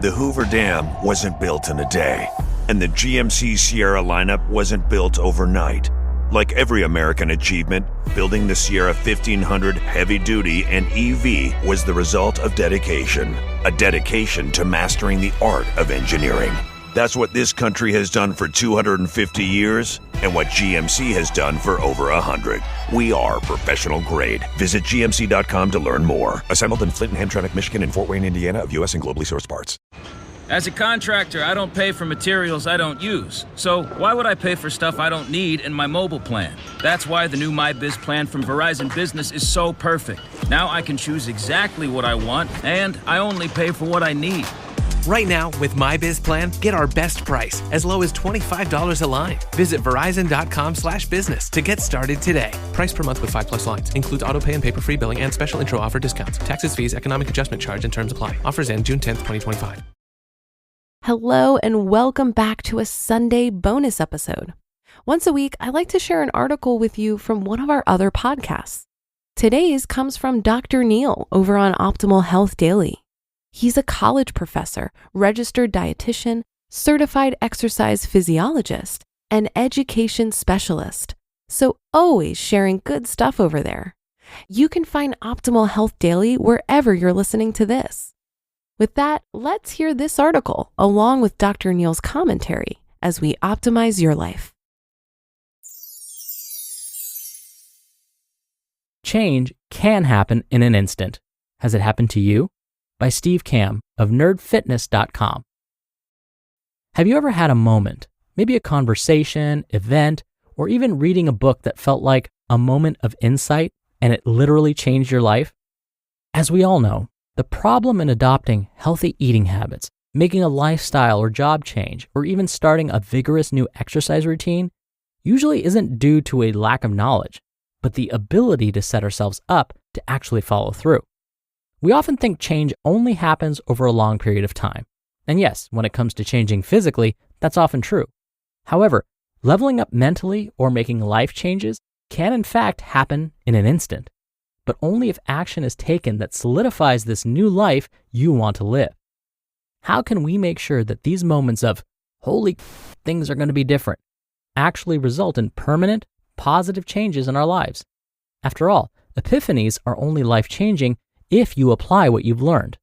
The Hoover Dam wasn't built in a day, and the GMC Sierra lineup wasn't built overnight. Like every American achievement, building the Sierra 1500 Heavy Duty and EV was the result of dedication. A dedication to mastering the art of engineering. That's what this country has done for 250 years, and what GMC has done for over 100. We are professional grade. Visit GMC.com to learn more. Assembled in Flint and Hamtramck, Michigan, and Fort Wayne, Indiana, of U.S. and globally sourced parts. As a contractor, I don't pay for materials I don't use. So why would I pay for stuff I don't need in my mobile plan? That's why the new MyBiz plan from Verizon Business is so perfect. Now I can choose exactly what I want, and I only pay for what I need. Right now, with MyBiz Plan, get our best price, as low as $25 a line. Visit Verizon.com/business to get started today. Price per month with 5+ lines. Includes autopay and paper-free billing and special intro offer discounts. Taxes, fees, economic adjustment charge, and terms apply. Offers end June 10th, 2025. Hello, and welcome back to a Sunday bonus episode. Once a week, I like to share an article with you from one of our other podcasts. Today's comes from Dr. Neil over on Optimal Health Daily. He's a college professor, registered dietitian, certified exercise physiologist, and education specialist. So always sharing good stuff over there. You can find Optimal Health Daily wherever you're listening to this. With that, let's hear this article along with Dr. Neil's commentary as we optimize your life. Change can happen in an instant. Has it happened to you? By Steve Kamb of nerdfitness.com. Have you ever had a moment, maybe a conversation, event, or even reading a book that felt like a moment of insight and it literally changed your life? As we all know, the problem in adopting healthy eating habits, making a lifestyle or job change, or even starting a vigorous new exercise routine usually isn't due to a lack of knowledge, but the ability to set ourselves up to actually follow through. We often think change only happens over a long period of time. And yes, when it comes to changing physically, that's often true. However, leveling up mentally or making life changes can in fact happen in an instant, but only if action is taken that solidifies this new life you want to live. How can we make sure that these moments of, holy, things are going to be different, actually result in permanent, positive changes in our lives? After all, epiphanies are only life-changing if you apply what you've learned.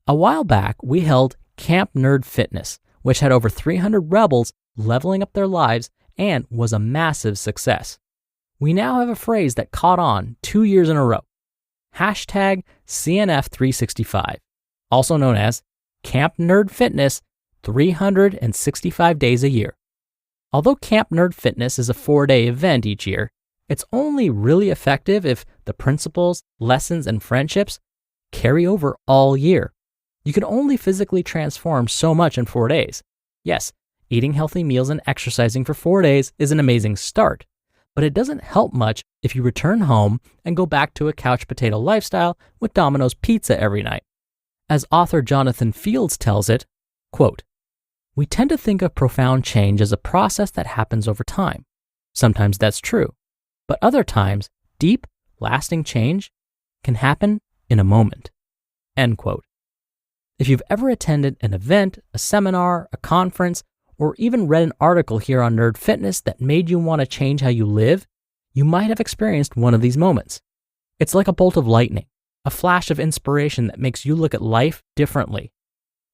A while back, we held Camp Nerd Fitness, which had over 300 rebels leveling up their lives and was a massive success. We now have a phrase that caught on 2 years in a row. Hashtag CNF365, also known as Camp Nerd Fitness 365 days a year. Although Camp Nerd Fitness is a 4-day event each year, it's only really effective if the principles, lessons, and friendships carry over all year. You can only physically transform so much in 4 days. Yes, eating healthy meals and exercising for 4 days is an amazing start, but it doesn't help much if you return home and go back to a couch potato lifestyle with Domino's pizza every night. As author Jonathan Fields tells it, quote, "We tend to think of profound change as a process that happens over time. Sometimes that's true. But other times, deep, lasting change can happen in a moment." End quote. If you've ever attended an event, a seminar, a conference, or even read an article here on Nerd Fitness that made you want to change how you live, you might have experienced one of these moments. It's like a bolt of lightning, a flash of inspiration that makes you look at life differently.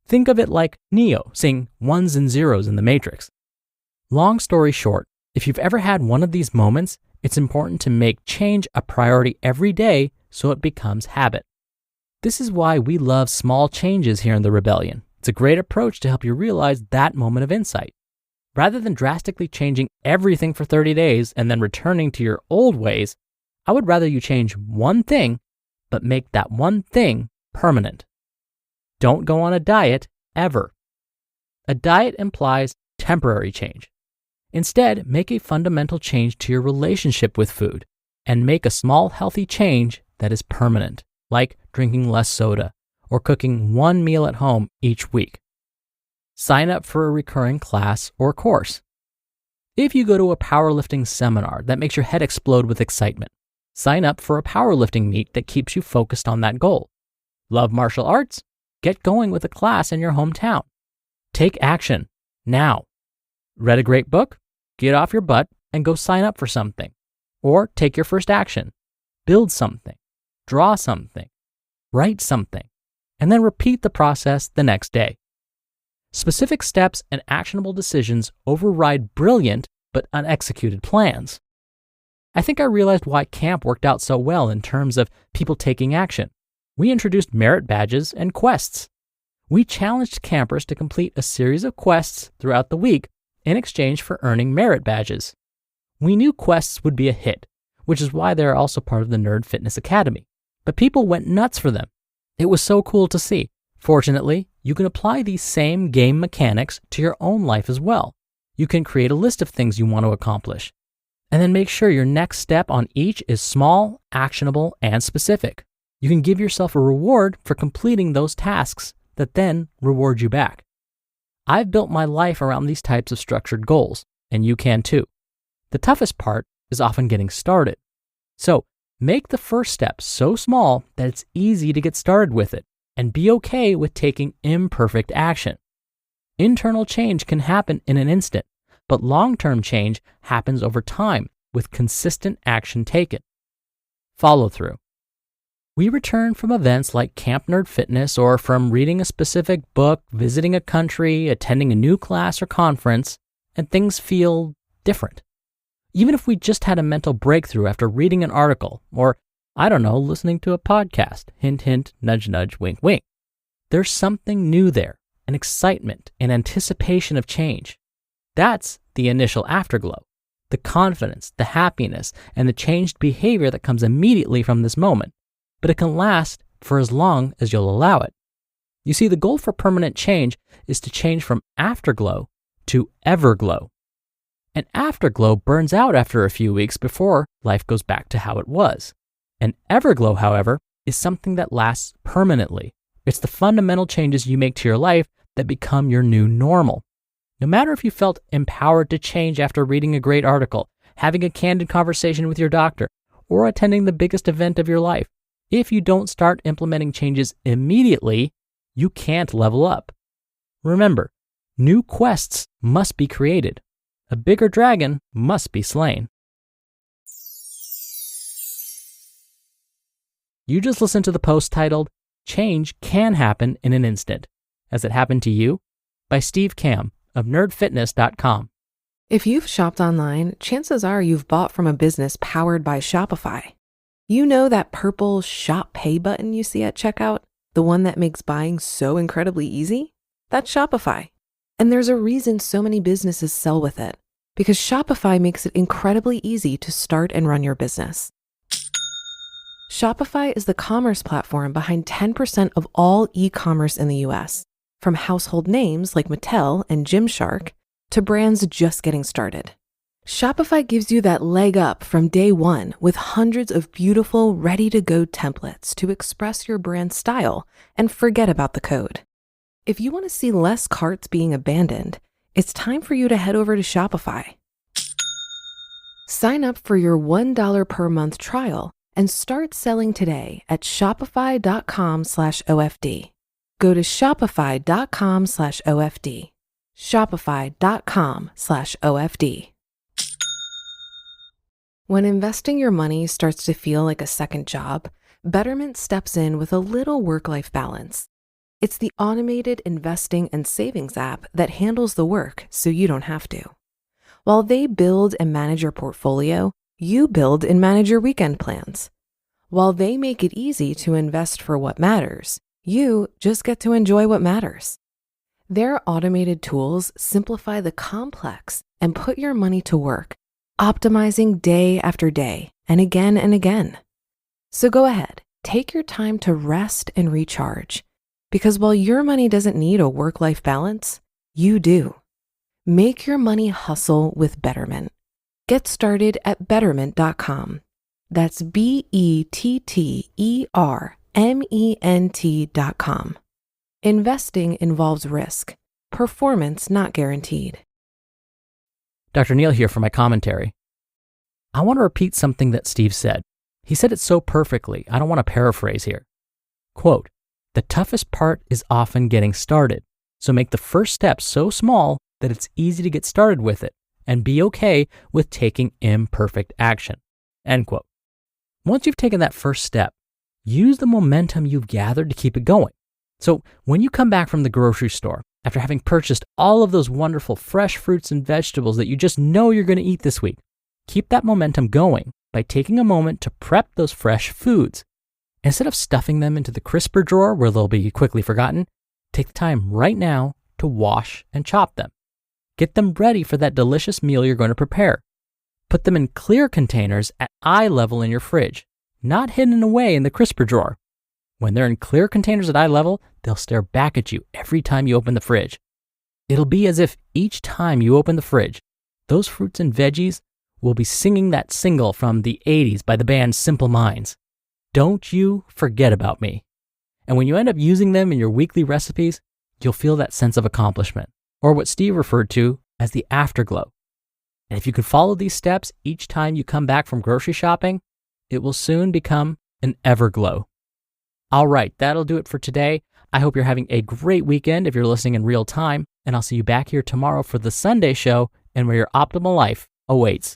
Think of it like Neo seeing ones and zeros in the Matrix. Long story short, if you've ever had one of these moments, it's important to make change a priority every day so it becomes habit. This is why we love small changes here in the Rebellion. It's a great approach to help you realize that moment of insight. Rather than drastically changing everything for 30 days and then returning to your old ways, I would rather you change one thing, but make that one thing permanent. Don't go on a diet ever. A diet implies temporary change. Instead, make a fundamental change to your relationship with food and make a small healthy change that is permanent, like drinking less soda or cooking one meal at home each week. Sign up for a recurring class or course. If you go to a powerlifting seminar that makes your head explode with excitement, sign up for a powerlifting meet that keeps you focused on that goal. Love martial arts? get going with a class in your hometown. Take action now. Read a great book? Get off your butt and go sign up for something. Or take your first action. Build something, draw something, write something, and then repeat the process the next day. Specific steps and actionable decisions override brilliant but unexecuted plans. I think I realized why Kamb worked out so well in terms of people taking action. We introduced merit badges and quests. We challenged campers to complete a series of quests throughout the week in exchange for earning merit badges. We knew quests would be a hit, which is why they are also part of the Nerd Fitness Academy. But people went nuts for them. It was so cool to see. Fortunately, you can apply these same game mechanics to your own life as well. You can create a list of things you want to accomplish, and then make sure your next step on each is small, actionable, and specific. You can give yourself a reward for completing those tasks that then reward you back. I've built my life around these types of structured goals, and you can too. The toughest part is often getting started. So make the first step so small that it's easy to get started with it, and be okay with taking imperfect action. Internal change can happen in an instant, but long-term change happens over time with consistent action taken. Follow through. We return from events like Camp Nerd Fitness, or from reading a specific book, visiting a country, attending a new class or conference, and things feel different. Even if we just had a mental breakthrough after reading an article, or, listening to a podcast, hint, hint, nudge, nudge, wink, wink. There's something new there, an excitement and anticipation of change. That's the initial afterglow, the confidence, the happiness, and the changed behavior that comes immediately from this moment, but it can last for as long as you'll allow it. You see, the goal for permanent change is to change from afterglow to everglow. An afterglow burns out after a few weeks before life goes back to how it was. An everglow, however, is something that lasts permanently. It's the fundamental changes you make to your life that become your new normal. No matter if you felt empowered to change after reading a great article, having a candid conversation with your doctor, or attending the biggest event of your life, if you don't start implementing changes immediately, you can't level up. Remember, new quests must be created. A bigger dragon must be slain. You just listened to the post titled, Change Can Happen in an Instant. Has it happened to you? By Steve Kamb of nerdfitness.com. If you've shopped online, chances are you've bought from a business powered by Shopify. You know that purple Shop Pay button you see at checkout? The one that makes buying so incredibly easy? That's Shopify. And there's a reason so many businesses sell with it. Because Shopify makes it incredibly easy to start and run your business. Shopify is the commerce platform behind 10% of all e-commerce in the US. From household names like Mattel and Gymshark to brands just getting started. Shopify gives you that leg up from day one with hundreds of beautiful, ready-to-go templates to express your brand style and forget about the code. If you want to see less carts being abandoned, it's time for you to head over to Shopify. Sign up for your $1 per month trial and start selling today at shopify.com/OFD. Go to shopify.com/OFD. Shopify.com/OFD. When investing your money starts to feel like a second job, Betterment steps in with a little work-life balance. It's the automated investing and savings app that handles the work so you don't have to. While they build and manage your portfolio, you build and manage your weekend plans. While they make it easy to invest for what matters, you just get to enjoy what matters. Their automated tools simplify the complex and put your money to work, optimizing day after day and again. So go ahead, take your time to rest and recharge. Because while your money doesn't need a work-life balance, you do. Make your money hustle with Betterment. Get started at betterment.com. That's BETTERMENT.com. Investing involves risk. Performance not guaranteed. Dr. Neal here for my commentary. I want to repeat something that Steve said. He said it so perfectly, I don't want to paraphrase here. Quote, The toughest part is often getting started. So make the first step so small that it's easy to get started with it, and be okay with taking imperfect action. End quote. Once you've taken that first step, use the momentum you've gathered to keep it going. So when you come back from the grocery store, after having purchased all of those wonderful fresh fruits and vegetables that you just know you're going to eat this week, keep that momentum going by taking a moment to prep those fresh foods. Instead of stuffing them into the crisper drawer where they'll be quickly forgotten, take the time right now to wash and chop them. Get them ready for that delicious meal you're going to prepare. Put them in clear containers at eye level in your fridge, not hidden away in the crisper drawer. When they're in clear containers at eye level, they'll stare back at you every time you open the fridge. It'll be as if each time you open the fridge, those fruits and veggies will be singing that single from the 80s by the band Simple Minds. Don't you forget about me. And when you end up using them in your weekly recipes, you'll feel that sense of accomplishment, or what Steve referred to as the afterglow. And if you can follow these steps each time you come back from grocery shopping, it will soon become an everglow. All right, that'll do it for today. I hope you're having a great weekend if you're listening in real time, and I'll see you back here tomorrow for the Sunday show and where your optimal life awaits.